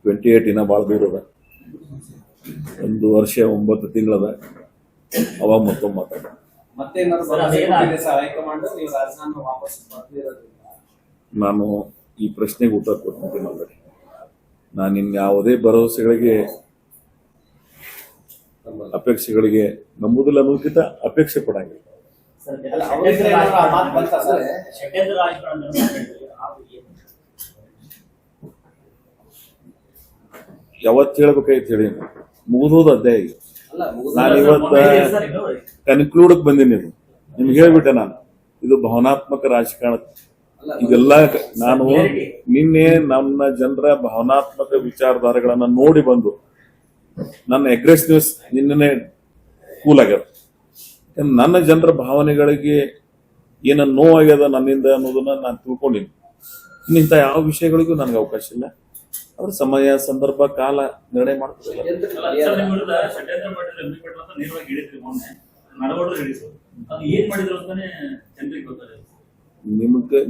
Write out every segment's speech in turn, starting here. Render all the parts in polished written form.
28 ದಿನ ಭಾಳ ದೂರ ಅದ, 1 ವರ್ಷ 9 ತಿಂಗಳದ. ಅವಾಗ ಮತ್ತೊಮ್ಮೆ ಮಾತಾಡ. ನಾನು ಈ ಪ್ರಶ್ನೆಗೆ ಉತ್ತರ ಕೊಡ್ತೀನಿ ಆಲ್ರೆಡಿ. ನಾನು ಇನ್ಯಾವುದೇ ಭರವಸೆಗಳಿಗೆ ಅಪೇಕ್ಷೆಗಳಿಗೆ ನಂಬುದಿಲ್ಲ ಅನ್ನೋದಕ್ಕಿಂತ ಅಪೇಕ್ಷೆ ಪಡಂಗಿಲ್ಲ. ಯಾವತ್ತು ಹೇಳ್ಬೇಕಾಯ್ತು ಹೇಳಿ, ಮುಗಿದೋದು ಅಧ್ಯಾಯ. ನಾನು ಇವತ್ತ ಕನ್ಕ್ಲೂಡಕ್ ಬಂದೀನಿ. ಇದು ನಿಮ್ಗೆ ಹೇಳ್ಬಿಟ್ಟೆ ನಾನು, ಇದು ಭಾವನಾತ್ಮಕ ರಾಜಕಾರಣ. ಇದೆಲ್ಲ ನಾನು ನಿನ್ನೆ ನನ್ನ ಜನರ ಭಾವನಾತ್ಮಕ ವಿಚಾರಧಾರೆಗಳನ್ನ ನೋಡಿ ಬಂದು ನನ್ನ ಅಗ್ರೆಸಿವ್ನೆಸ್ ನಿನ್ನೆ ಕೂಲ್ ಆಗ್ಯದ. ನನ್ನ ಜನರ ಭಾವನೆಗಳಿಗೆ ಏನ ನೋವಾಗ್ಯದ ನನ್ನಿಂದ ಅನ್ನೋದನ್ನ ನಾನು ತಿಳ್ಕೊಂಡಿನಿ. ಇಂಥ ಯಾವ ವಿಷಯಗಳಿಗೂ ನನಗೆ ಅವಕಾಶ ಇಲ್ಲ. ಅದ್ರ ಸಮಯ, ಸಂದರ್ಭ, ಕಾಲ ನಿರ್ಣಯ ಮಾಡ್ತದೆ.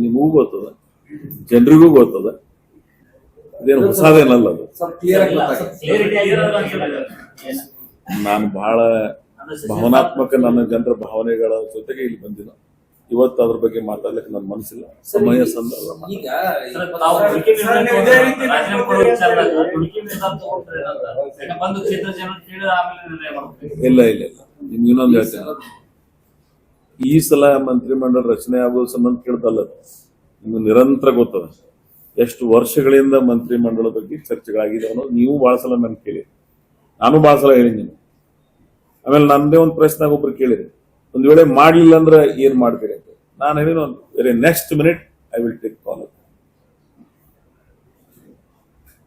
ನಿಮಗೂ ಗೊತ್ತದ, ಜನರಿಗೂ ಗೊತ್ತದ. ಇದೇನು ಹೊಸದೇನಲ್ಲ ಅದು. ನಾನು ಬಹಳ ಭಾವನಾತ್ಮಕ ನನ್ನ ಜನರ ಭಾವನೆಗಳ ಜೊತೆಗೆ ಇಲ್ಲಿ ಬಂದಿನ. ಇವತ್ತು ಅದ್ರ ಬಗ್ಗೆ ಮಾತಾಡ್ಲಿಕ್ಕೆ ನನ್ನ ಮನಸ್ಸಿಲ್ಲ. ಸಮಯ, ಸಂದರ್ಭ ಇಲ್ಲ ಇಲ್ಲ ಇಲ್ಲ. ನಿಮ್ಗೆ ಇನ್ನೊಂದು ಹೇಳ್ತೇನೆ, ಈ ಸಲ ಮಂತ್ರಿಮಂಡಲ ರಚನೆ ಆಗುವ ಸಂಬಂಧ ಕೇಳ್ದಲ್ಲ, ನಿಮ್ಗೆ ನಿರಂತರ ಗೊತ್ತದ ಎಷ್ಟು ವರ್ಷಗಳಿಂದ ಮಂತ್ರಿಮಂಡಲದ ಬಗ್ಗೆ ಚರ್ಚೆಗಳಾಗಿದೆ ಅನ್ನೋದು. ನೀವು ಬಹಳ ಸಲ ನನ್ ಕೇಳಿ, ನಾನು ಬಹಳ ಸಲ ಹೇಳಿದ್ದೀನಿ. ಆಮೇಲೆ ನಂದೇ ಒಂದು ಪ್ರಶ್ನೆ ಒಬ್ರು ಕೇಳಿರಿ, ಒಂದ್ ವೇಳೆ ಮಾಡ್ಲಿಲ್ಲ ಅಂದ್ರೆ ಏನ್ ಮಾಡ್ತೀರಿ ಅಂತ. ನಾನು ಹೇಳಿನ very next minute I will take call.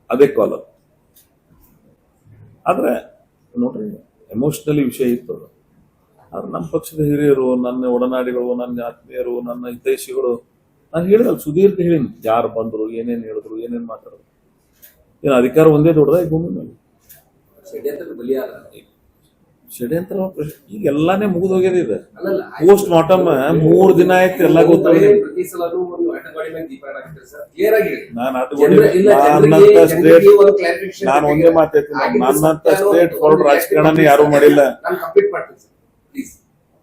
ಅದೇ ಕಾಲ್. ಆದ್ರೆ ನೋಡ್ರಿ, ಎಮೋಷನಲಿ ವಿಷಯ ಇತ್ತು. ಆದ್ರೆ ನಮ್ಮ ಪಕ್ಷದ ಹಿರಿಯರು, ನನ್ನ ಒಡನಾಡಿಗಳು, ನನ್ನ ಆತ್ಮೀಯರು, ನನ್ನ ಹಿತೈಷಿಗಳು, ನಾನು ಹೇಳಿದಲ್ಲ ಸುದೀರ್ಘ ಹೇಳಿನಿ, ಯಾರು ಬಂದ್ರು, ಏನೇನ್ ಹೇಳಿದ್ರು, ಏನೇನ್ ಮಾತಾಡಿದ್ರು. ಏನು ಅಧಿಕಾರ ಒಂದೇ ದೊಡ್ಡದ ಈ ಭೂಮಿ ಮೇಲೆ? ಷಡ್ಯಂತ್ರ ಈಗ ಎಲ್ಲಾನೇ ಮುಗಿದೋಗ್ಯದ. ಇದೆ ಪೋಸ್ಟ್ ಮಾರ್ಟಮ್ 3 ದಿನ ಆಯ್ತು, ಎಲ್ಲ ಗೊತ್ತಾಗಿದೆ. ನಾನು ಒಂದೇ ಮಾತಾಡ್ತೀನಿ, ನನ್ನಂತ ಸ್ಟ್ರೇಟ್ ಫಾರ್ವರ್ಡ್ ರಾಜಕಾರಣನೇ ಯಾರು ಮಾಡಿಲ್ಲ.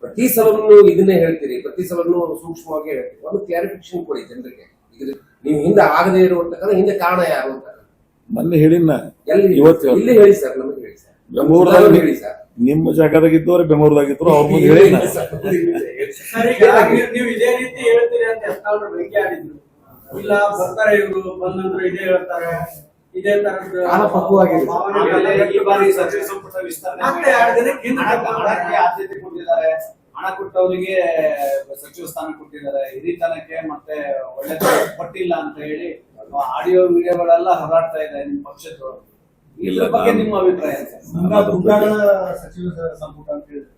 ಪ್ರತಿ ಸಲನು ಇದನ್ನೇ ಹೇಳ್ತೀರಿ, ಪ್ರತಿ ಸಲನು ಸೂಕ್ಷ್ಮವಾಗಿ ಹೇಳ್ತೀರಿ. ಒಂದು ಕ್ಲಾರಿಫಿಕೇಶನ್ ಕೊಡಿ ಜನರಿಗೆ. ನೀವು ಹಿಂದೆ ಆಗದೆ ಇರುವಂತ ಹಿಂದೆ ಕಾರಣ ಯಾರು ಅಂತ ಮೊನ್ನೆ ಹೇಳಿನ. ಇವತ್ತು ಇಲ್ಲಿ ಹೇಳಿ ಸರ್, ನಮಗೆ ಹೇಳಿ ಸರ್. ಬೆಂಗಳೂರದಾಗ ಹೇಳಿ ಸರ್. ನಿಮ್ಮ ಜಾಗದಾಗಿದ್ದವ್ರೆ ಬೆಂಗಳೂರದಾಗಿದ್ರು, ಅವ್ರ ಮುಂದೆ ಹೇಳಿ. ನೀವು ಇದೇ ರೀತಿ ಹೇಳ್ತೀರಿ ಅಂತ ಬೆಂಕಿ ಆಡಿದ್ರು. ಇಲ್ಲ ಬರ್ತಾರೆ ಇವರು, ಬಂದಂದ್ರು ಇದೇ ಹೇಳ್ತಾರೆ, ಇದೇ ತರದ ಸಚಿವ ಸಂಪುಟ ವಿಸ್ತರಣೆ ಆದ್ಯತೆ ಕೊಟ್ಟಿದ್ದಾರೆ. ಹಣ ಕೊಟ್ಟವರಿಗೆ ಸಚಿವ ಸ್ಥಾನ ಕೊಟ್ಟಿದ್ದಾರೆ, ಹಿರಿತನಕ್ಕೆ ಮತ್ತೆ ಒಳ್ಳೆ ಕೊಟ್ಟಿಲ್ಲ ಅಂತ ಹೇಳಿ ಆಡಿಯೋ ವಿಡಿಯೋಗಳೆಲ್ಲ ಹೊರಾಡ್ತಾ ಇದೆ ನಿಮ್ಮ ಪಕ್ಷದವರು. ಇದ್ರ ಬಗ್ಗೆ ನಿಮ್ಮ ಅಭಿಪ್ರಾಯ? ಗುಂಡಾಗಳ ಸಚಿವ ಸಂಪುಟ ಅಂತ ಹೇಳಿದ್ರೆ,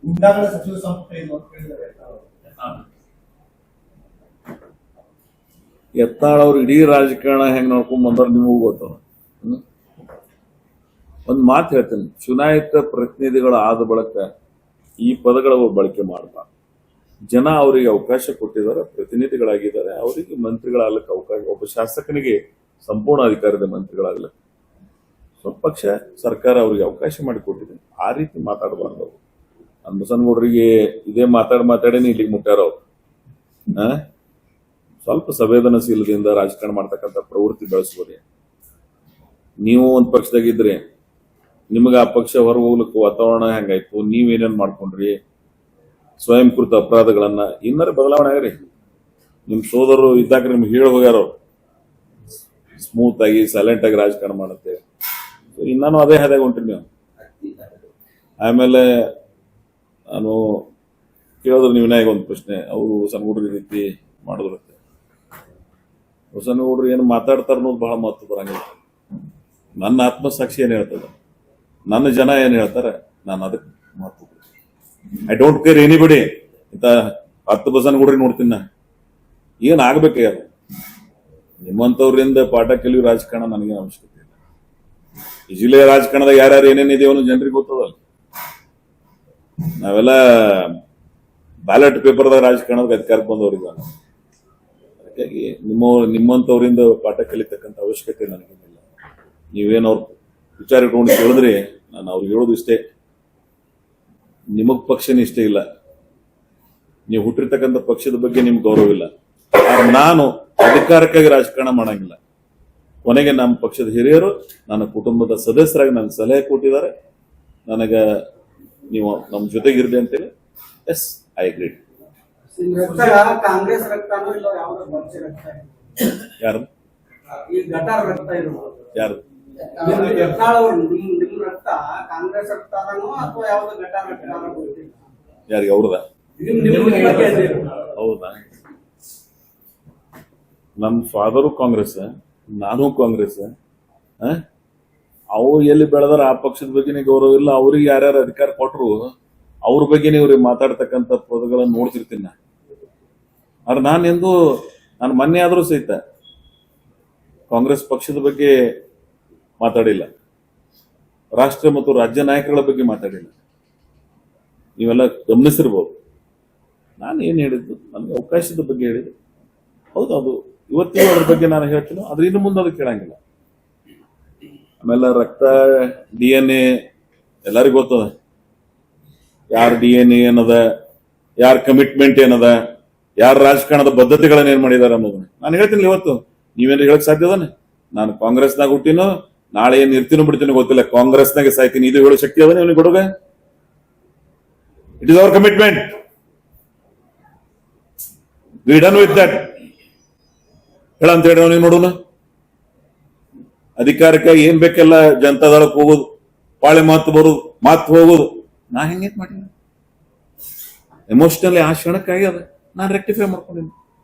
ಗುಂಡಾಗಳ ಸಚಿವ ಸಂಪುಟ ಇದು ಅಂತ ಹೇಳಿದ್ದಾರೆ. ಯತ್ನಾಳ್ ಅವ್ರು ಇಡೀ ರಾಜಕಾರಣ ಹೆಂಗ್ ನೋಡ್ಕೊಂಡ್ ಬಂದ್ರ ನಿಮಗೂ ಗೊತ್ತವ. ಒಂದ್ ಮಾತು ಹೇಳ್ತೇನೆ, ಚುನಾಯಿತ ಪ್ರತಿನಿಧಿಗಳ ಆದ ಬಳಕ ಈ ಪದಗಳ ಬಳಕೆ ಮಾಡಬಾರ್ದು. ಜನ ಅವರಿಗೆ ಅವಕಾಶ ಕೊಟ್ಟಿದ್ದಾರೆ, ಪ್ರತಿನಿಧಿಗಳಾಗಿದ್ದಾರೆ, ಅವರಿಗೆ ಮಂತ್ರಿಗಳಾಗ್ಲಿಕ್ಕೆ ಅವಕಾಶ. ಒಬ್ಬ ಶಾಸಕನಿಗೆ ಸಂಪೂರ್ಣ ಅಧಿಕಾರದ ಮಂತ್ರಿಗಳಾಗ್ಲಿಕ್ಕೆ ಪಕ್ಷ ಸರ್ಕಾರ ಅವರಿಗೆ ಅವಕಾಶ ಮಾಡಿಕೊಟ್ಟಿದೆ. ಆ ರೀತಿ ಮಾತಾಡಬಾರ್ದು ಅವರು. ಬಸನಗೌಡರಿಗೆ ಇದೇ ಮಾತಾಡೇನೆ ಇಲ್ಲಿಗೆ ಮುಟ್ಟಾರ ಅವ್ರು. ಸ್ವಲ್ಪ ಸಂವೇದನಶೀಲದಿಂದ ರಾಜಕಾರಣ ಮಾಡ್ತಕ್ಕಂಥ ಪ್ರವೃತ್ತಿ ಬೆಳೆಸ್ಬೋದೇ. ನೀವು ಒಂದ್ ಪಕ್ಷದಾಗಿದ್ರೆ ನಿಮ್ಗೆ ಆ ಪಕ್ಷ ಹೊರಗೆ ಹೋಗ್ಲಿಕ್ಕೆ ವಾತಾವರಣ ಹೆಂಗಾಯ್ತು, ನೀವೇನೇನ್ ಮಾಡ್ಕೊಂಡ್ರಿ, ಸ್ವಯಂಕೃತ ಅಪರಾಧಗಳನ್ನ ಇನ್ನರ ಬದಲಾವಣೆ ಆಗ್ರಿ. ನಿಮ್ ಸೋದರರು ಇದ್ದಾಗ ನಿಮ್ಗೆ ಹೇಳಿ ಹೋಗ್ಯಾರ, ಸ್ಮೂತ್ ಆಗಿ ಸೈಲೆಂಟ್ ಆಗಿ ರಾಜಕಾರಣ ಮಾಡುತ್ತೆ. ಇನ್ನೂ ಅದೇ ಹಾದಾಗ ಹೊಂಟ್ರಿ ನೀವು. ಆಮೇಲೆ ನಾನು ಕೇಳಿದ್ರು ನೀವು ವಿನಾಯಕ ಒಂದು ಪ್ರಶ್ನೆ, ಅವರು ಹೊಸನಗೌಡ್ರ ರೀತಿ ಮಾಡಿದ್ರಂತೆ. ಹೊಸನಗೌಡ್ರು ಏನು ಮಾತಾಡ್ತಾರ ಅನ್ನೋದು ಬಹಳ ಮಹತ್ವ ಬರಂಗಿಲ್ಲ. ನನ್ನ ಆತ್ಮಸಾಕ್ಷಿ ಏನ್ ಹೇಳ್ತದ, ನನ್ನ ಜನ ಏನ್ ಹೇಳ್ತಾರೆ, ನಾನು ಅದಕ್ಕೆ ಮಹತ್ವ. I don't care anybody. ಇಂತ 10 ಬಸನಗೌಡ್ರಿ ನೋಡ್ತೀನಿ ನಾ. ಏನ್ ಆಗ್ಬೇಕು ಯಾರು ನಿಮ್ಮಂತವ್ರಿಂದ ಪಾಠ ಕಲಿಯೋ ರಾಜಕಾರಣ ನನಗೇನು ಅವಶ್ಯಕತೆ ಇಲ್ಲ. ಈ ಜಿಲ್ಲೆಯ ರಾಜಕಾರಣದಾಗ ಯಾರ್ಯಾರು ಏನೇನಿದೆಯೋ ಅನ್ನೋ ಜನರಿಗೆ ಗೊತ್ತದಲ್ಲ. ನಾವೆಲ್ಲ ಬ್ಯಾಲೆಟ್ ಪೇಪರ್ದಾಗ ರಾಜಕಾರಣದಾಗ ಅಧಿಕಾರಕ್ಕೆ ಬಂದವರಿಗ. ಹಾಗಾಗಿ ನಿಮ್ಮಂತವರಿಂದ ಪಾಠ ಕಲಿತಕ್ಕಂಥ ಅವಶ್ಯಕತೆ ನನಗೇನಿಲ್ಲ. ನೀವೇನು ಅವ್ರ ವಿಚಾರ ಇಟ್ಕೊಂಡು ಕೇಳಿದ್ರೆ ನಾನು ಅವ್ರಿಗೆ ಹೇಳೋದು ಇಷ್ಟೇ, ನಿಮಗ್ ಪಕ್ಷನೇ ಇಷ್ಟ ಇಲ್ಲ, ನೀವು ಹುಟ್ಟಿರ್ತಕ್ಕಂಥ ಪಕ್ಷದ ಬಗ್ಗೆ ನಿಮ್ಗೆ ಗೌರವ ಇಲ್ಲ. ಆದ್ರೆ ನಾನು ಅಧಿಕಾರಕ್ಕಾಗಿ ರಾಜಕಾರಣ ಮಾಡಂಗಿಲ್ಲ. ಕೊನೆಗೆ ನಮ್ಮ ಪಕ್ಷದ ಹಿರಿಯರು ನನ್ನ ಕುಟುಂಬದ ಸದಸ್ಯರಾಗಿ ನನಗೆ ಸಲಹೆ ಕೊಟ್ಟಿದ್ದಾರೆ. ನನಗೆ ನೀವು ನಮ್ಮ ಜೊತೆಗಿರ್ದೆ ಅಂತೇಳಿ ಎಸ್ ಐ ಅಗ್ರಿ. ಕಾಂಗ್ರೆಸ್ ರಕ್ತನೋ ಇಲ್ಲ ಯಾವ್ದು ಬಂಚೆ ರಕ್ತ ಯಾರು ಈ ಗಟಾರ ರಕ್ತ ಇದು ಯಾರು ಯತ್ನಾಳ್ ಅವ್ರು ನಿಮ್ ರಕ್ತ ಕಾಂಗ್ರೆಸ್ ರಕ್ತನೋ ಅಥವಾ ಯಾವ್ದು ಗಟಾರ ರಕ್ತನೋ ಗೊತ್ತಿಲ್ಲ. ಯಾರಿಗೆ ಅವ್ರದ? ನಿಮ್ ಹೌದಾ? ನನ್ನ ಫಾದರು ಕಾಂಗ್ರೆಸ್, ನಾನು ಕಾಂಗ್ರೆಸ್. ಅವ್ರು ಎಲ್ಲಿ ಬೆಳೆದಾರ ಆ ಪಕ್ಷದ ಬಗ್ಗೆನೇ ಗೌರವ ಇಲ್ಲ. ಅವ್ರಿಗೆ ಯಾರ್ಯಾರು ಅಧಿಕಾರ ಕೊಟ್ಟರು ಅವ್ರ ಬಗ್ಗೆನೇ ಇವ್ರಿಗೆ ಮಾತಾಡ್ತಕ್ಕಂಥ ಪದಗಳನ್ನು ನೋಡ್ತಿರ್ತೀನಿ. ಆದ್ರೆ ನಾನು ಮೊನ್ನೆ ಆದ್ರೂ ಸಹಿತ ಕಾಂಗ್ರೆಸ್ ಪಕ್ಷದ ಬಗ್ಗೆ ಮಾತಾಡಿಲ್ಲ, ರಾಷ್ಟ್ರ ಮತ್ತು ರಾಜ್ಯ ನಾಯಕರ ಬಗ್ಗೆ ಮಾತಾಡಿಲ್ಲ. ನೀವೆಲ್ಲ ಗಮನಿಸಿರ್ಬೋದು. ನಾನು ಏನು ಹೇಳಿದ್ದು, ನನಗೆ ಅವಕಾಶದ ಬಗ್ಗೆ ಹೇಳಿದ್ದು. ಹೌದು, ಅದು ಇವತ್ತಿಗೂ ಅದ್ರ ಬಗ್ಗೆ ನಾನು ಹೇಳ್ತೀನಿ. ಆದ್ರೆ ಇನ್ನು ಮುಂದೆ ಅದು ಕೇಳಂಗಿಲ್ಲ. ಆಮೇಲೆ ರಕ್ತ, DNA ಎಲ್ಲರಿಗೂ ಗೊತ್ತದ. ಯಾರ DNA ಏನದ, ಯಾರ ಕಮಿಟ್ಮೆಂಟ್ ಏನದ, ಯಾರ ರಾಜಕಾರಣದ ಬದ್ಧತೆಗಳನ್ನ ಏನ್ ಮಾಡಿದಾರೆ ಅನ್ನೋದನ್ನ ನಾನು ಹೇಳ್ತೀನಿ. ಇವತ್ತು ನೀವೇನು ಹೇಳಕ್ ಸಾಧ್ಯದಾನೆ? ನಾನು ಕಾಂಗ್ರೆಸ್ನಾಗ ಹುಟ್ಟಿನೋ, ನಾಳೆ ಏನ್ ಇರ್ತೀನೋ ಬಿಡ್ತೀನೋ ಗೊತ್ತಿಲ್ಲ, ಕಾಂಗ್ರೆಸ್ನಾಗೆ ಸಾಯ್ತೀನಿ. ಇದು ಹೇಳೋ ಶಕ್ತಿ ಅದ ಇವನಿಗೆ ಹುಡುಗ? It is our commitment. We done with that. ಹೇಳಂತ ಹೇಳಿ ಅವನಿಗೆ ನೋಡೋಣ. ಅಧಿಕಾರಕ್ಕೆ ಏನ್ ಬೇಕೆಲ್ಲ ಜನತಾದಳಕ್ಕೆ ಹೋಗೋದು, ಪಾಳೆ ಮಾತು ಬರೋದು, ಮಾತು ಹೋಗೋದು. ನಾ ಹೆಂಗೆ ಮಾಡಿಲ್ಲ, ಎಮೋಷನಲಿ ಆ ಕ್ಷಣಕ್ಕಾಗ್ಯದ. ನಾನು ರೆಕ್ಟಿಫೈ ಮಾಡ್ಕೊಂಡಿನಿ.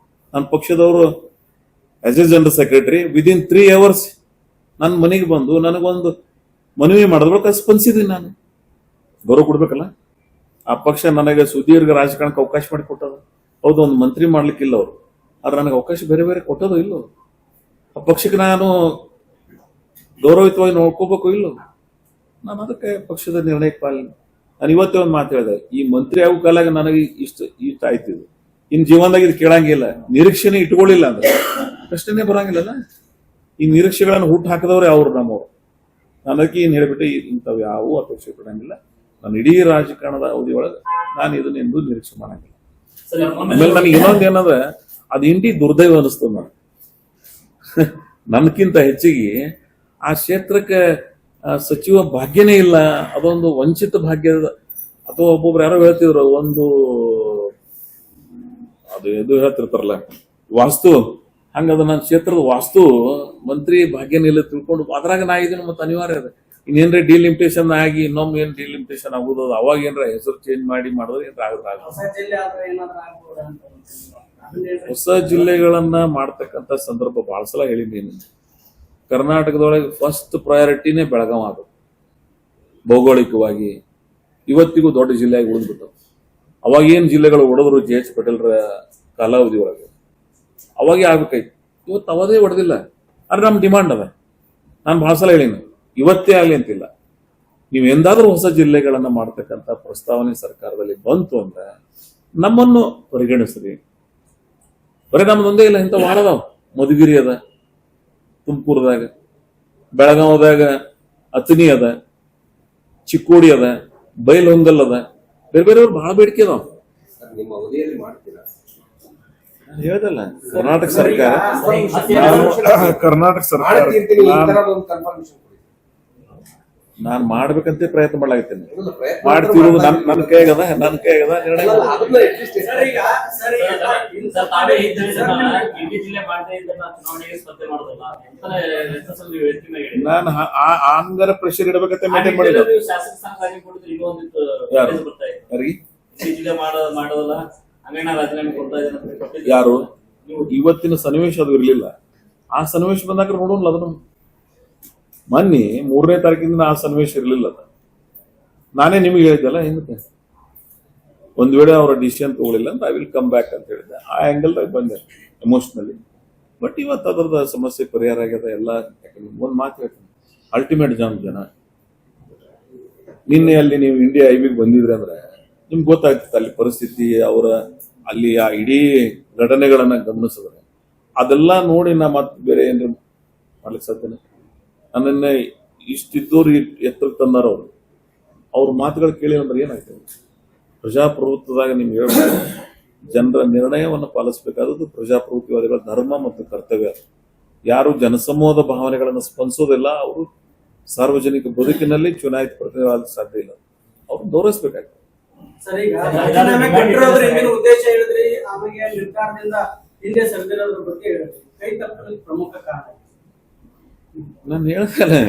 ನನ್ನ ಪಕ್ಷದವರು as A general secretary within 3 hours ನನ್ನ ಮನೆಗೆ ಬಂದು ನನಗೊಂದು ಮನವಿ ಮಾಡಿದ್ರೆ ಸ್ಪಂದಿಸಿದ್ದೀನಿ. ನಾನು ಗೌರವ ಕೊಡ್ಬೇಕಲ್ಲ. ಆ ಪಕ್ಷ ನನಗೆ ಸುದೀರ್ಘ ರಾಜಕಾರಣಕ್ಕೆ ಅವಕಾಶ ಮಾಡಿ ಕೊಟ್ಟದ. ಹೌದು, ಒಂದು ಮಂತ್ರಿ ಮಾಡ್ಲಿಕ್ಕಿಲ್ಲ ಅವರು, ಆದ್ರೆ ನನಗೆ ಅವಕಾಶ ಬೇರೆ ಬೇರೆ ಕೊಟ್ಟೋದು ಇಲ್ಲೋ. ಆ ಪಕ್ಷಕ್ಕೆ ನಾನು ಗೌರವಿತವಾಗಿ ನೋಡ್ಕೋಬೇಕು ಇಲ್ಲೋ. ನಾನು ಅದಕ್ಕೆ ಪಕ್ಷದ ನಿರ್ಣಯಕ್ಕೆ ಪಾಲಿನಿ. ನಾನು ಇವತ್ತೇ ಒಂದು ಮಾತು ಹೇಳಿದೆ, ಈ ಮಂತ್ರಿ ಆಗೋ ಕಾಲಾಗ ನನಗೆ ಇಷ್ಟ ಆಯ್ತಿದ್ದು. ಇನ್ ಜೀವನದಾಗ ಇದು ಕೇಳಂಗಿಲ್ಲ, ನಿರೀಕ್ಷೆನೆ ಇಟ್ಕೊಳ್ಳಿಲ್ಲ ಅಂದ್ರೆ ಪ್ರಶ್ನೆನೇ ಬರಂಗಿಲ್ಲಲ್ಲ. ಈ ನಿರೀಕ್ಷೆಗಳನ್ನು ಹುಟ್ಟು ಹಾಕಿದವ್ರೆ ಅವ್ರು ನಮ್ಮವ್ರು. ನಾನು ಅದಕ್ಕೆ ಏನ್ ಹೇಳ್ಬಿಟ್ಟೆ, ಇಂಥವು ಯಾವೂ ಅಪೇಕ್ಷೆ ಪಡಂಗಿಲ್ಲ. ನಾನು ಇಡೀ ರಾಜಕಾರಣದ ಅವಧಿ ಒಳಗೆ ನಾನು ಇದನ್ನ ಎಂದೂ ನಿರೀಕ್ಷೆ ಮಾಡಂಗಿಲ್ಲ. ಆಮೇಲೆ ನನಗೆ ಇನ್ನೊಂದು ಏನಂದ್ರೆ, ಅದು ಇಂಡಿ ದುರ್ದೈವ ಅನಿಸ್ತದ. ನಾನು ನನ್ಕಿಂತ ಹೆಚ್ಚಿಗೆ ಆ ಕ್ಷೇತ್ರಕ್ಕೆ ಸಚಿವ ಭಾಗ್ಯನೇ ಇಲ್ಲ. ಅದೊಂದು ವಂಚಿತ ಭಾಗ್ಯದ. ಅಥವಾ ಒಬ್ಬೊಬ್ರು ಯಾರೋ ಹೇಳ್ತಿದ್ರು, ಒಂದು ಅದು ಇದು ಹೇಳ್ತಿರ್ತಾರಲ್ಲ ವಾಸ್ತು, ಹಂಗದ ನನ್ನ ಕ್ಷೇತ್ರದ ವಾಸ್ತು ಮಂತ್ರಿ ಭಾಗ್ಯನೇ ಇಲ್ಲ ತಿಳ್ಕೊಂಡು ಅದ್ರಾಗ ನಾ ಇದೀನಿ. ಮತ್ತೆ ಅನಿವಾರ್ಯ ಅದ. ಇನ್ನೇನ್ರ ಡಿಲಿಮಿಟೇಷನ್ ಆಗಿ ಇನ್ನೊಮ್ಮೆ ಏನ್ ಡಿಲಿಮಿಟೇಷನ್ ಆಗುದು, ಅವಾಗ ಏನ್ರ ಹೆಸರು ಚೇಂಜ್ ಮಾಡಿದ್ರೆ ಏನ್ರ ಆಗುದ್ರ. ಹೊಸ ಜಿಲ್ಲೆಗಳನ್ನ ಮಾಡ್ತಕ್ಕಂಥ ಸಂದರ್ಭ ಬಹಳ ಸಲ ಹೇಳಿದ್ದೀನಿ. ಕರ್ನಾಟಕದೊಳಗೆ ಫಸ್ಟ್ ಪ್ರಯಾರಿಟಿನೇ ಬೆಳಗಾವ್ ಅದು. ಭೌಗೋಳಿಕವಾಗಿ ಇವತ್ತಿಗೂ ದೊಡ್ಡ ಜಿಲ್ಲೆಯಾಗಿ ಉಳಿದ್ಬಿಟ್ಟವು. ಅವಾಗ ಏನ್ ಜಿಲ್ಲೆಗಳು ಒಡೆದ್ರು JH ಪಟೇಲ್ರ ಕಾಲಾವಧಿ ಒಳಗೆ, ಅವಾಗೇ ಆಗ್ಬೇಕಾಯ್ತು. ಇವತ್ತು ಅವದೇ ಹೊಡೆದಿಲ್ಲ. ಆದ್ರೆ ನಮ್ ಡಿಮಾಂಡ್ ಅದ. ನಾನು ಬಹಳ ಸಲ ಹೇಳಿನಿ, ಇವತ್ತೇ ಆಗ್ಲಿ ಅಂತಿಲ್ಲ. ನೀವು ಎಂದಾದ್ರೂ ಹೊಸ ಜಿಲ್ಲೆಗಳನ್ನ ಮಾಡ್ತಕ್ಕಂಥ ಪ್ರಸ್ತಾವನೆ ಸರ್ಕಾರದಲ್ಲಿ ಬಂತು ಅಂದ್ರೆ ನಮ್ಮನ್ನು ಪರಿಗಣಿಸ್ರಿ. ಬರೀ ನಮ್ದೊಂದೇ ಇಲ್ಲ, ಇಂಥ ವಾರದಾವ. ಮಧುಗಿರಿ ಅದ, ತುಮಕೂರದಾಗ, ಬೆಳಗಾವದಾಗ ಅತನಿ ಅದ, ಚಿಕ್ಕೋಡಿ ಅದ, ಬೈಲಹೊಂಗಲ್ ಅದ. ಬೇರೆ ಬೇರೆಯವ್ರು ಬಹಳ ಬೇಡಿಕೆ ಅದಾವ. ನಿಮ್ಮ ಅವಧಿಯಲ್ಲಿ ಮಾಡ್ತೀರಾ? ಹೇಳ್ದಲ್ಲ, ಕರ್ನಾಟಕ ಸರ್ಕಾರ ಮಾಡ್ತಿರ್ತೀನಿ, ಈ ತರ ಒಂದು ಕನ್ಫರ್ಮೇಶನ್ ಕೊಡಿ. ನಾನು ಮಾಡ್ಬೇಕಂತ ಪ್ರಯತ್ನ ಮಾಡಲಾಗ್ತೇನೆ. ಮಾಡ್ತಿರೋದು ನನ್ನ ಕೈಗದ ನಿರ್ಣಯ. ಅದನ್ನ ಅಟ್ಲೀಸ್ಟ್ ಸರ್, ಈಗ ತಾವೇ ಇದ್ದರೆ ಇಂಡಿ ಜಿಲ್ಲೆ ಮಾಡ್ತಾ ಇದ್ದನ್ನ ಚುನಾವಣೆಗೆ ಸ್ಪರ್ಧೆ ಮಾಡೋದಲ್ಲ ಅಂತ ನೀವು ಹೇಳ್ತೀನಿ. ನಾನು ಹಂಗಾರ ಪ್ರೆಷರ್ ಇಡಬೇಕಂತ ಮೇಂಟೈನ್ ಮಾಡಿಲ್ಲ. ನೀವು ಶಾಸಕ ಸ್ಥಾನ ಕೊಡಿದ್ರೆ ಇನ್ನೂ ಒಂದಿತ್ತು ಬರ್ತಾ ಇದೆ. ಯಾರಿಗೆ? ಇಂಡಿ ಜಿಲ್ಲೆ ಮಾಡೋದಲ್ಲ, ಹಂಗಣ್ಣ ರಾಜೀನಾಮೆ ಕೊಡ್ತಾ ಇದ್ದಾರೆ. ಯಾರು? ಇವತ್ತಿನ ಸನ್ನಿವೇಶ ಅದು ಇರ್ಲಿಲ್ಲ. ಆ ಸನ್ನಿವೇಶ ಬಂದಾಗ ನೋಡೋಣ. ಅದನ್ನು ಮೊನ್ನೆ 3ನೇ ತಾರೀಕಿಂದ ಆ ಸನ್ನಿವೇಶ ಇರಲಿಲ್ಲ. ನಾನೇ ನಿಮಗೆ ಹೇಳಿದ್ದಲ್ಲ ಹಿಂದಕ್ಕೆ, ಒಂದ್ ವೇಳೆ ಅವರ ಡಿಸಿಷನ್ ತಗೊಳ್ಳಿಲ್ಲ ಅಂತ ಐ ವಿಲ್ ಕಮ್ ಬ್ಯಾಕ್ ಅಂತ ಹೇಳಿದ್ದೆ. ಆ ಆಂಗಲ್ದಾಗ ಬಂದೆ ಎಮೋಷನಲಿ. ಬಟ್ ಇವತ್ತು ಅದರದ ಸಮಸ್ಯೆ ಪರಿಹಾರ ಆಗ್ಯದ ಎಲ್ಲ. ಒಂದ್ ಮಾತು ಹೇಳ್ತೀನಿ, ಅಲ್ಟಿಮೇಟ್ ಜನ ನಿನ್ನೆ ಅಲ್ಲಿ ನೀವು ಇಂಡಿಯಾ ಐವಿಗೆ ಬಂದಿದ್ರೆ ಅಂದ್ರೆ ನಿಮ್ಗೆ ಗೊತ್ತಾಗ್ತದೆ ಅಲ್ಲಿ ಪರಿಸ್ಥಿತಿ, ಅವರ ಅಲ್ಲಿ ಆ ಇಡೀ ಘಟನೆಗಳನ್ನ ಗಮನಿಸಿದ್ರೆ ಅದೆಲ್ಲ ನೋಡಿ ನಾ ಮತ್ತೆ ಬೇರೆ ಏನ್ರ ಮಾಡ್ಲಿಕ್ಕೆ ಸಾಧ್ಯನೇ? ನನ್ನನ್ನ ಇಷ್ಟಿದ್ದವ್ರು ಎತ್ತರಕ್ಕೆ ತಂದಾರ ಅವ್ರ ಮಾತುಗಳು ಕೇಳಿ ಅಂದ್ರೆ ಏನಾಗ್ತದೆ? ಪ್ರಜಾಪ್ರಭುತ್ವದಾಗ ನಿಮ್ಗೆ ಹೇಳ್ಬೇಕು, ಜನರ ನಿರ್ಣಯವನ್ನು ಪಾಲಿಸಬೇಕಾದದ್ದು ಪ್ರಜಾಪ್ರಭುತ್ವವಾದಿಗಳ ಧರ್ಮ ಮತ್ತು ಕರ್ತವ್ಯ. ಯಾರು ಜನಸಮೂಹದ ಭಾವನೆಗಳನ್ನು ಸ್ಪಂದಿಸೋದಿಲ್ಲ, ಅವರು ಸಾರ್ವಜನಿಕ ಬದುಕಿನಲ್ಲಿ ಚುನಾಯಿತ ಪ್ರತಿನಿಧಿಯಾಗಲು ಸಾಧ್ಯ ಇಲ್ಲ. ಅವ್ರು ಗೌರವಿಸಬೇಕಾಗ್ತದೆ. ಸರ್, ಈಗ ರಾಜೀನಾಮೆ ಕೊಟ್ಟಿರೋದ್ರ ಹಿಂದಿನ ಉದ್ದೇಶ ಹೇಳಿದ್ರಿ, ಆಮೇಲೆ ನಿರ್ಧಾರದಿಂದ ಹಿಂದೆ ಸರಿದಿರೋದ್ರ ಬಗ್ಗೆ ಹೇಳಿದ್ರಿ. ಕೈ ತಪ್ಪಲಿಕ್ಕೆ ಪ್ರಮುಖ ಕಾರಣ ನಾನು ಹೇಳ್ತೇನೆ,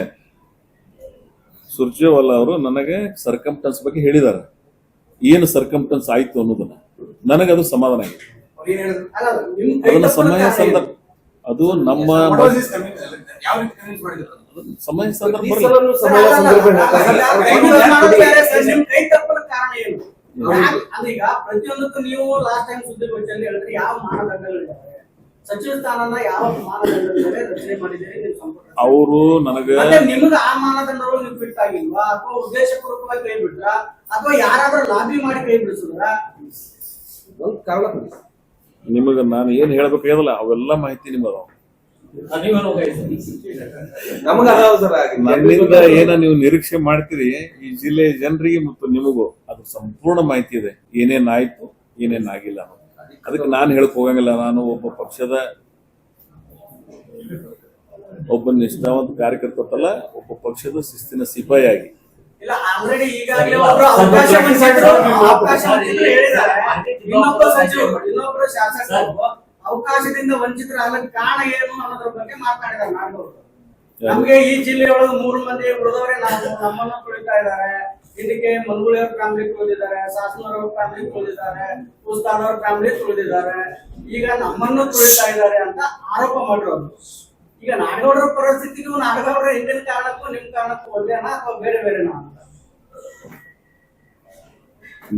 ಸುರ್ಜೇವಾಲಾ ಅವರು ನನಗೆ ಸರ್ಕಮ್ಟನ್ಸ್ ಬಗ್ಗೆ ಹೇಳಿದ್ದಾರೆ. ಏನು ಸರ್ಕಮ್ಟನ್ಸ್ ಆಯ್ತು ಅನ್ನೋದನ್ನ ನನಗದು ಸಮಾಧಾನ ಆಗಿದೆ. ಅವ್ರು ಏನ್ ಹೇಳಿದ್ರು? ಅಲ್ಲ, ನಿಮ್ ಕೈ ಅದನ್ನ ತಪ್ಪಲಿಕ್ಕೆ ಸಮಯ ಕಾರಣ ಸಂದರ್ಭ, ಏನು? ಅದು ನಮ್ಮ ಯಾವ ರೀತಿ ಕನ್ವಿನ್ಸ್ ಮಾಡಿದ್ರು? ಸಮಯ ಸಂದರ್ಭ ಈ ಬರಲ್ಲ. ಸಲನೂ ಸಮಯ ಸಂದರ್ಭ ಹೇಳ್ತಾರೆ. ನಿಮ್ ಕೈ ತಪ್ಪಲಿಕ್ಕೆ ಕಾರಣ ಏನು? ಅದೀಗ ಪ್ರತಿಯೊಂದಕ್ಕೂ ನೀವು ಲಾಸ್ಟ್ ಟೈಮ್ ಸುದ್ದಿಗೋಷ್ಠಿಯಲ್ಲಿ ಹೇಳಿದ್ರೆ ಯಾವ ಮಾನದಂಡಗಳಿದ್ದಾವೆ, ಸಚಿವ ಸ್ಥಾನನ ಯಾವ ಮಾನದಂಡಗಳ ರಚನೆ ಮಾಡಿದ್ದೀರಿ ನೀವು ಸಂಪುಟ? ಅವರು ನನಗೆ ಮತ್ತೆ ನಿಮ್ಗೆ ಆ ಮಾನದಂಡಗಳು ನೀವು ಫಿಟ್ ಆಗಿಲ್ವಾ, ಅಥವಾ ಉದ್ದೇಶಪೂರ್ವಕವಾಗಿ ಕೈ ಬಿಟ್ರ, ಅಥವಾ ಯಾರಾದ್ರೂ ಲಾಬಿ ಮಾಡಿ ಕೈ ಬಿಡಿಸಿದ್ರ? ಒಂದು ಕಾರಣ ಕೊಡಿ. ನಿಮಗೆ ನಾನು ಏನ್ ಹೇಳ್ಬೇಕಾಗಲ್ಲ ಅವೆಲ್ಲ ಮಾಹಿತಿ ನಿಮಗೆ ನಮಗ ಅದಾವ ಸರ್. ನನ್ನಿಂದ ಏನ ನೀವು ನಿರೀಕ್ಷೆ ಮಾಡ್ತೀರಿ, ಈ ಜಿಲ್ಲೆಯ ಜನರಿಗೆ ಮತ್ತು ನಿಮಗೂ ಅದು ಸಂಪೂರ್ಣ ಮಾಹಿತಿ ಇದೆ. ಏನೇನಾಯ್ತು ಏನೇನಾಗಿಲ್ಲ ಅನ್ನೋದು. ಅದಕ್ಕೆ ನಾನು ಹೇಳಕ್ ಹೋಗಂಗಿಲ್ಲ. ನಾನು ಒಬ್ಬ ಪಕ್ಷದ ಒಬ್ಬ ನಿಷ್ಠಾವಂತ ಕಾರ್ಯಕರ್ತಲ್ಲ, ಒಬ್ಬ ಪಕ್ಷದ ಶಿಸ್ತಿನ ಸಿಪಾಯಿಯಾಗಿ ಇಲ್ಲ, ಆಲ್ರೆಡಿ ಈಗಾಗಲೇ ಒಬ್ರು ಅವಕಾಶ ವಂಚಿತರು ಹೇಳಿದ್ದಾರೆ. ಇನ್ನೊಬ್ಬರು ಶಾಸಕರು ಅವಕಾಶದಿಂದ ವಂಚಿತರಾಗಲಿಕ್ಕೆ ಕಾರಣ ಏನು ಅನ್ನೋದ್ರ ಬಗ್ಗೆ ಮಾತನಾಡಿದ್ದಾರೆ ನಾಡಗೌಡರು. ನಮ್ಗೆ ಈ ಜಿಲ್ಲೆಯೊಳಗೆ 3 ಮಂದಿ ಉಳಿದವರೇ ನಮ್ಮನ್ನ ತುಳಿತಾ ಇದ್ದಾರೆ. ಇದಕ್ಕೆ ಮನ್ಗುಳಿಯವ್ರ ಫ್ಯಾಮಿಲಿ ತುಳಿದಿದ್ದಾರೆ, ಸಾಸನವ್ರ ಫ್ಯಾಮಿಲಿ ತುಳಿದಿದ್ದಾರೆ, ಉಸ್ತಾನ್ ಅವ್ರ ಫ್ಯಾಮಿಲಿ ತುಳಿದಿದ್ದಾರೆ. ಈಗ ನಮ್ಮನ್ನು ತುಳಿತಾ ಇದ್ದಾರೆ ಅಂತ ಆರೋಪ ಮಾಡಿರೋದು. ಈಗ ನಾಡಗೌಡರ ಪರಿಸ್ಥಿತಿಗೂ ನಾಡಗೌಡರ ಹಿಂದಿನ ಕಾರಣಕ್ಕೂ ನಿಮ್ ಕಾರಣಕ್ಕೂ ಒಂದೇನಾ ಅಥವಾ ಬೇರೆ ಬೇರೆನಾ ಅಂತ?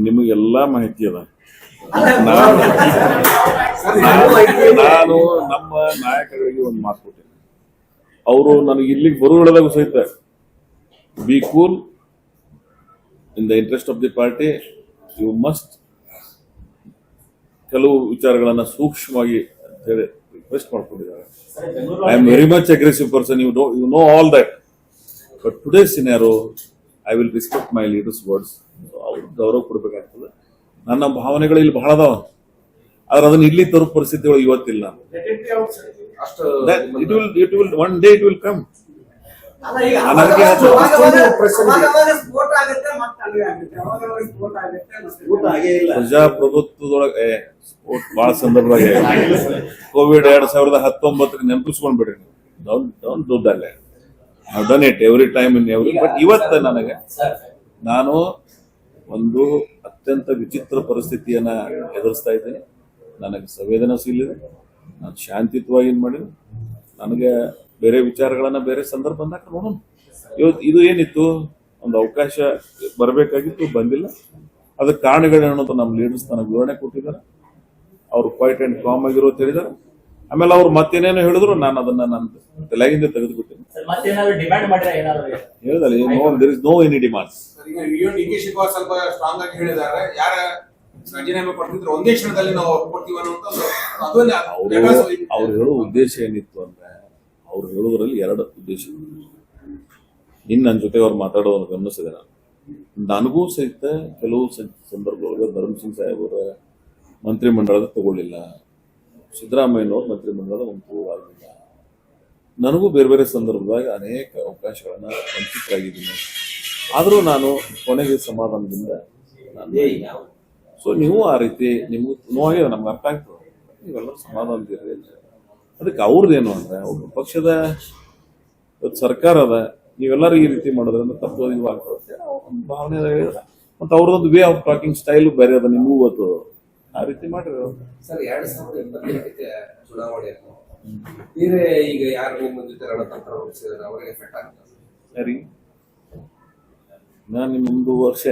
ನಿಮಗೆಲ್ಲಾ ಮಾಹಿತಿ ಅದ. ನಾನು ನಾನು ನಮ್ಮ ನಾಯಕರಿಗೆ ಒಂದು ಮಾತು ಕೊಟ್ಟಿದ್ದೆ. ಅವರು ನನಗೆ ಇಲ್ಲಿಗೆ ಬರುವುದಾಗ ಸಹಿತ be cool, in the interest of the party you must ಕೆಲವು ವಿಚಾರಗಳನ್ನ ಸೂಕ್ಷ್ಮವಾಗಿ ಅಂತ ಹೇಳಿ ರಿಕ್ವೆಸ್ಟ್ ಮಾಡ್ಕೊಂಡಿದ್ದಾರೆ. I am very much aggressive person, you know all that, but today scenario I will respect my leaders words. ಅವ್ರಿಗೆ ಗೌರವ ಕೊಡ್ಬೇಕಾಗ್ತದೆ. ನನ್ನ ಭಾವನೆಗಳು ಇಲ್ಲಿ ಬಹಳ ಅದಾವ, ಆದ್ರೆ ಅದನ್ನ ಇಲ್ಲಿ ತರೋ ಪರಿಸ್ಥಿತಿಗಳು ಇವತ್ತಿಲ್ಲ. ಅಷ್ಟು it will one day it will come. ಅಲ್ಲ, ಈಗ ನನಗೆ ಅದು ಅವಾಗವಾಗ ಸ್ಫೋಟ ಆಗುತ್ತೆ, ಮತ್ತೆ ಹಂಗೆ ಆಗುತ್ತೆ, ಅವಾಗವಾಗ ಸ್ಫೋಟ ಆಗುತ್ತೆ, ಮತ್ತೆ ಊಟ ಆಗೇ ಇಲ್ಲ. ಪ್ರಜಾಪ್ರಭುತ್ವದೊಳಗೆ ಬಹಳ ಸಂದರ್ಭದಾಗ ಕೋವಿಡ್ 2019 ನೆನಪಿಸ್ಕೊಂಡ್ಬಿಡ್ರಿ. Don't do that. I have done it every time in every. But ಇವತ್ತು ನಾನು ಒಂದು ಅತ್ಯಂತ ವಿಚಿತ್ರ ಪರಿಸ್ಥಿತಿಯನ್ನ ಎದುರಿಸ್ತಾ ಇದ್ದೇನೆ. ನನಗೆ ಸಂವೇದನಾಶೀಲ ಇದೆ. ನಾನು ಶಾಂತಿಯುತವಾಗಿ ಏನ್ ಮಾಡಿದೆ. ನನಗೆ ಬೇರೆ ವಿಚಾರಗಳನ್ನ ಬೇರೆ ಸಂದರ್ಭ ಬಂದಾಗ ನೋಡೋಣ. ಇವತ್ತು ಇದು ಏನಿತ್ತು, ಒಂದು ಅವಕಾಶ ಬರಬೇಕಾಗಿತ್ತು, ಬಂದಿಲ್ಲ. ಅದಕ್ಕೆ ಕಾರಣಗಳೇನು ಅಂತ ನಮ್ಮ ಲೀಡರ್ಸ್ ನನಗೆ ವಿವರಣೆ ಕೊಟ್ಟಿದ್ದಾರೆ. ಅವ್ರು ಕ್ವೈಟ್ ಅಂಡ್ ಕಾಮ್ ಆಗಿರೋದು ಹೇಳಿದ್ದಾರೆ. ಆಮೇಲೆ ಅವ್ರು ಮತ್ತೇನೇನೋ ಹೇಳಿದ್ರು, ನಾನು ಅದನ್ನ ನನ್ನ ತಲೆಗಿಂದ ತೆಗೆದುಬಿಟ್ಟೆ. ಮತ್ತೇನಾದ್ರು ಡಿಮ್ಯಾಂಡ್ ಮಾಡಿದ್ರೆ ಏನಾದ್ರು ಹೇಳಿದಲ್ಲ, there is no any demands. ಈಗ ಡಿ.ಕೆ. ಶಿವಕುಮಾರ್ ಸ್ವಲ್ಪ ಸ್ಟ್ರಾಂಗ್ ಆಗಿ ಹೇಳಿದ್ದಾರೆ, ಯಾರ ರಾಜೀನಾಮೆ ಕೊಡ್ತಿದ್ರು ಒಂದೇ ಕ್ಷಣದಲ್ಲಿ ನಾವು ಕೊಡ್ತೀವಿ ಅನ್ನುವಂತ ಅವ್ರು ಹೇಳೋ ಉದ್ದೇಶ ಏನಿತ್ತು ಅಂದ್ರೆ, ಅವ್ರು ಹೇಳೋದ್ರಲ್ಲಿ 2 ಉದ್ದೇಶ. ನನ್ನ ಜೊತೆ ಅವ್ರು ಮಾತಾಡೋದನ್ನು ಗಮನಿಸಿದೆ. ನನಗೂ ಸಹಿತ ಕೆಲವು ಸಂದರ್ಭದೊಳಗೆ ಧರ್ಮಸಿಂಗ್ ಸಾಹೇಬರ ಮಂತ್ರಿಮಂಡಲದ ತಗೊಳ್ಳಿಲ್ಲ, ಸಿದ್ದರಾಮಯ್ಯನವ್ರ ಮಂತ್ರಿಮಂಡಲದ ಒಂದು ಆಗಿಲ್ಲ. ನನಗೂ ಬೇರೆ ಬೇರೆ ಸಂದರ್ಭದಾಗ ಅನೇಕ ಅವಕಾಶಗಳನ್ನ ವಂಚಿತರಾಗಿದ್ದೀನಿ. ಆದರೂ ನಾನು ಕೊನೆಗೆ ಸಮಾಧಾನದಿಂದ ಸೊ ನೀವು ಆ ರೀತಿ ನಿಮ್ಗೆ ನೋವಾಗಿ ನಮ್ಗೆ ಅರ್ಥ ಆಗ್ತದೆ, ನೀವೆಲ್ಲರೂ ಸಮಾಧಾನದಿರಿ. ಅದಕ್ಕೆ ಅವ್ರದ್ದೇನು ಅಂದ್ರೆ, ಒಬ್ಬ ಪಕ್ಷದ ಸರ್ಕಾರ ಅದ, ನೀವೆಲ್ಲರೂ ಈ ರೀತಿ ಮಾಡೋದ್ರಿಂದ ತಪ್ಪು ಇದು ಆಗ್ತದೆ ಒಂದು ಭಾವನೆ ಹೇಳಿದ್ರೆ. ಮತ್ತು ಅವ್ರದ್ದೊಂದು ವೇ ಆಫ್ ಟಾಕಿಂಗ್ ಸ್ಟೈಲು ಬೇರೆ ಅದ, ನಿಮಗೂ ಗೊತ್ತು. ಆ ರೀತಿ ಮಾಡ್ರಿ. ಸರ್, 2028 ಚುನಾವಣೆ ಬೇರೆ ಈಗ ಯಾರು ನಿಮ್ಮ ಜೊತೆ ರಣತಂತ್ರ ರೂಪಿಸಿದ್ರೆ ಅವರಿಗೆ ಎಫೆಕ್ಟ್ ಆಗುತ್ತೆ ಸರಿ. ನಾನು ನಿಮ್ದು ವರ್ಷ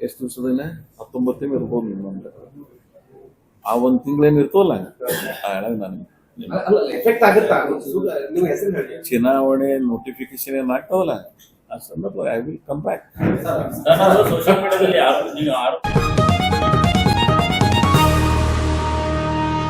ಎಷ್ಟು ದಿವಸದೇನೆ 19 ಇರ್ಬೋದು. ನಿಮ್ಮಂದ್ರೆ ಆ 1 ತಿಂಗಳೇನು ಇರ್ತವಲ್ಲ, ನಾನು ಎಫೆಕ್ಟ್ ಆಗುತ್ತಾ ನಿಮ್ಮ ಹೆಸರು ಹೇಳಿ. ಚುನಾವಣೆ ನೋಟಿಫಿಕೇಶನ್ ಏನಾಗ್ತಾವಲ್ಲ, ಆ ಸಂದರ್ಭ I will come back. Social ಮೀಡಿಯಾದಲ್ಲಿ